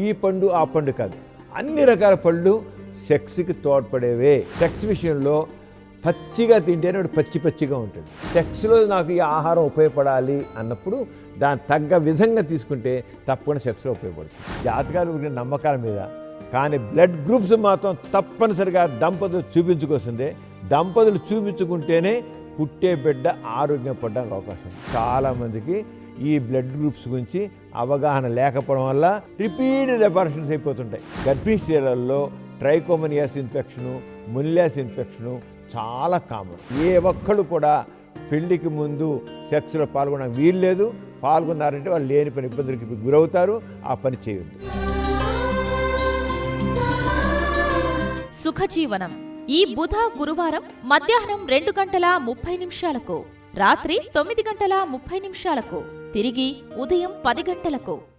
ఈ పండు ఆ పండు కాదు, అన్ని రకాల పళ్ళు సెక్స్కి తోడ్పడేవే. సెక్స్ విషయంలో పచ్చిగా తింటేనే వాడు పచ్చిగా ఉంటుంది. సెక్స్లో నాకు ఈ ఆహారం ఉపయోగపడాలి అన్నప్పుడు దాని తగ్గ విధంగా తీసుకుంటే తప్పకుండా సెక్స్లో ఉపయోగపడుతుంది. జాతకాలు నమ్మకాల మీద, కానీ బ్లడ్ గ్రూప్స్ మాత్రం తప్పనిసరిగా దంపతులు చూపించుకొస్తుంది. దంపతులు చూపించుకుంటేనే పుట్టే బిడ్డ ఆరోగ్యం పడడానికి అవకాశం. చాలామందికి ఈ బ్లడ్ గ్రూప్స్ గురించి అవగాహన లేకపోవడం వల్ల రిపీటెడ్ అబార్షన్స్ అయిపోతుంటాయి. గర్భిణీ స్త్రీలలో ట్రైకోమోనియాస్ ఇన్ఫెక్షను, మునియాస్ ఇన్ఫెక్షను చాలా కామన్. ఏ ఒక్కళ్ళు కూడా పెళ్లికి ముందు సెక్స్లో పాల్గొనడానికి వీలు లేదు. పాల్గొన్నారంటే వాళ్ళు లేని పని ఇబ్బందులకి గురవుతారు. ఆ పని చేయొద్దు. సుఖజీవనం ఈ బుధ గురువారం మధ్యాహ్నం 2:30 రాత్రి 9:30 తిరిగి ఉదయం 10 గంటలకు.